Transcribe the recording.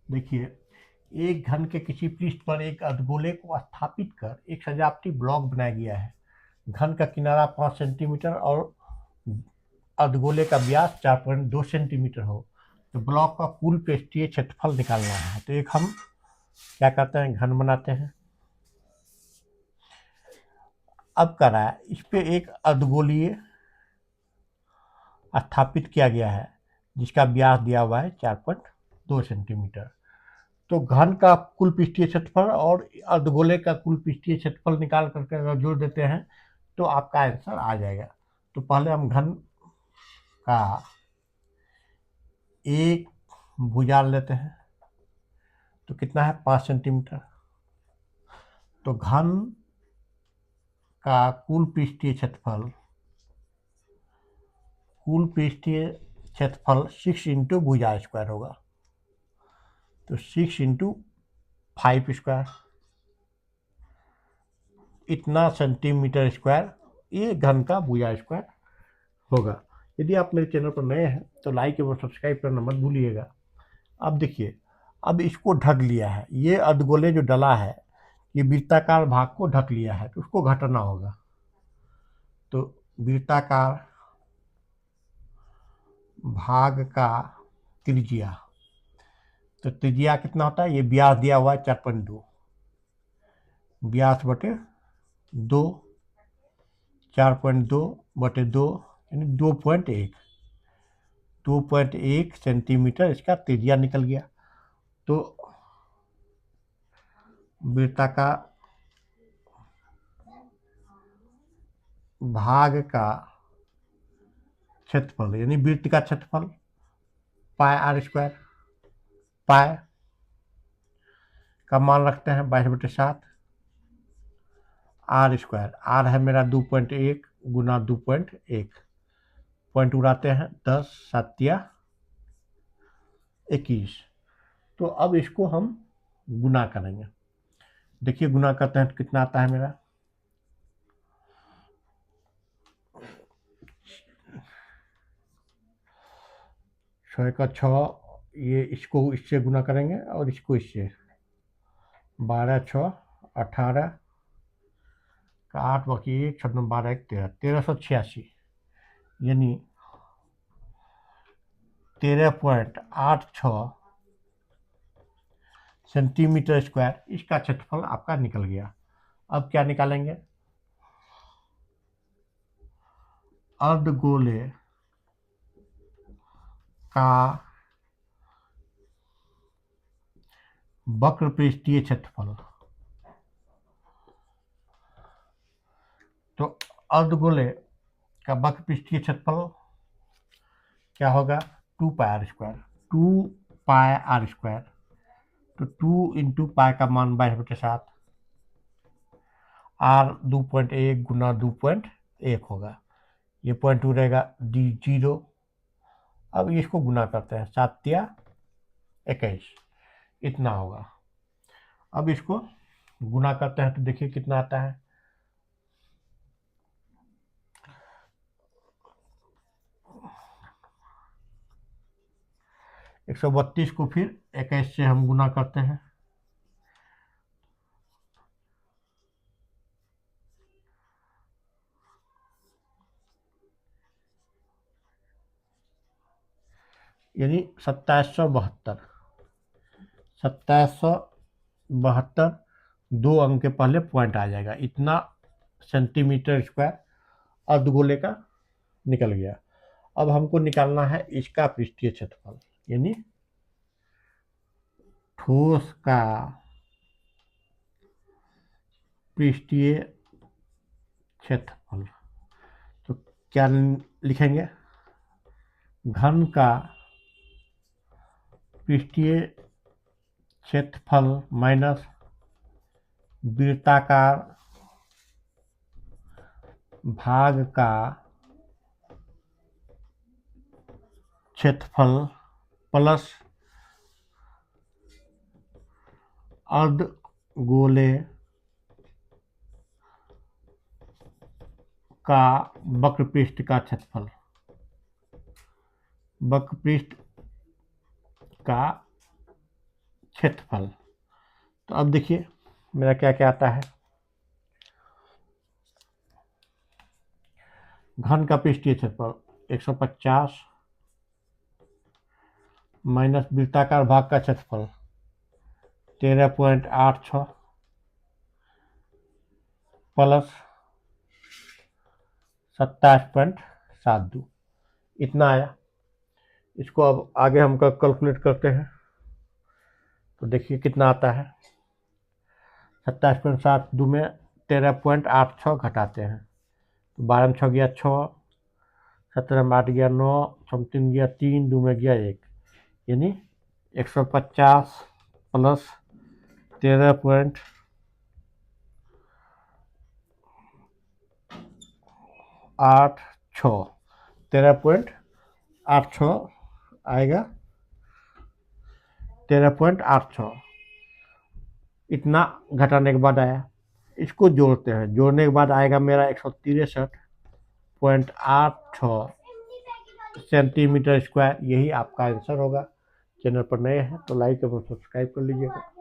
देखिए, एक घन के किसी पृष्ठ पर एक अर्धगोले को स्थापित कर एक सजावटी ब्लॉक बनाया गया है। घन का किनारा 5 सेंटीमीटर और अर्धगोले का व्यास 4.2 सेंटीमीटर हो तो ब्लॉक का कुल पृष्ठीय क्षेत्रफल निकालना है। तो एक हम क्या करते हैं, घन बनाते हैं। अब कर रहा है, इस पे एक अर्धगोलीय स्थापित किया गया है जिसका व्यास दिया हुआ है 4.2 सेंटीमीटर। तो घन का कुल पृष्ठीय क्षेत्रफल और अर्धगोले का कुल पृष्ठीय क्षेत्रफल निकाल करके अगर जोड़ देते हैं तो आपका आंसर आ जाएगा। तो पहले हम घन का एक भुजा लेते हैं, तो कितना है 5 सेंटीमीटर। तो घन का कुल पृष्ठीय क्षेत्रफल 6 इंटू भुजा स्क्वायर होगा। तो 6 इंटू 5 स्क्वायर, इतना सेंटीमीटर स्क्वायर ये घन का भुजा स्क्वायर होगा। यदि आप मेरे चैनल पर नए हैं तो लाइक एवं सब्सक्राइब करना मत भूलिएगा। अब देखिए, अब इसको ढक लिया है, ये अर्धगोले जो डला है ये वृत्ताकार भाग को ढक लिया है, तो उसको घटाना होगा। तो वृत्ताकार भाग का त्रिज्या, तो त्रिज्या कितना होता है, ये व्यास दिया हुआ है 4.2, व्यास बटे 2, 4.2 बटे 2 यानी 2.1 सेंटीमीटर इसका त्रिज्या निकल गया। तो वृत्ताकार भाग का क्षेत्रफल यानी वृत्त का क्षेत्रफल पाई आर स्क्वायर, पाई का मान रखते हैं 22/7, आर स्क्वायर, आर है मेरा 2.1 गुना 2.1, पॉइंट उड़ाते हैं 10 7 21। तो अब इसको हम गुना करेंगे। देखिए गुना करते हैं तो कितना आता है मेरा, 6 का 6, ये इसको इससे गुना करेंगे और इसको इससे, 12 6 18 का 8 बाकी 1 6 12 1 13, 1386 यानी 13.86 सेंटीमीटर स्क्वायर इसका क्षेत्रफल आपका निकल गया। अब क्या निकालेंगे, अर्धगोले का वक्र पृष्ठीय क्षेत्रफल। तो अर्धगोले का वक्र पृष्ठीय क्षेत्रफल क्या होगा, 2 pi r square, 2 pi r square. तो 2 इंटू पाई का मान 22/7, आर 2.1 गुना 2.1 होगा, ये पॉइंट उड़ेगा डी 0। अब इसको गुना करते हैं, 7 या 21 इतना होगा। अब इसको गुना करते हैं तो देखिए कितना आता है, 132 को फिर 21 से हम गुना करते हैं, यानी 2772 दो अंक के पहले पॉइंट आ जाएगा, इतना सेंटीमीटर स्क्वायर अर्धगोले का निकल गया। अब हमको निकालना है इसका पृष्ठीय क्षेत्रफल, यानी ठोस का पृष्ठीय क्षेत्रफल। तो क्या लिखेंगे, घन का पृष्ठीय क्षेत्रफल माइनस वृत्ताकार भाग का क्षेत्रफल प्लस अर्धगोले का वक्र पृष्ठ का क्षेत्रफल, वक्र पृष्ठ का क्षेत्रफल। तो अब देखिए मेरा क्या क्या आता है। घन का पृष्ठीय क्षेत्रफल 150 माइनस वृत्ताकार भाग का क्षेत्रफल 13.86 प्लस 27.72 इतना आया। इसको अब आगे हम कैलकुलेट करते हैं। तो देखिए कितना आता है। 27.72 में 13.86 घटाते हैं तो 12 में 6 गया 6, 17 में 8 गया 9, 3 गया 3, 2 में गया 1, यानी 150 प्लस 13.86 13.86 आएगा। 13.86 इतना घटाने के बाद आया। इसको जोड़ते हैं, जोड़ने के बाद आएगा मेरा 163.86 सेंटीमीटर स्क्वायर। यही आपका आंसर होगा। चैनल पर नए हैं तो लाइक और सब्सक्राइब कर लीजिएगा।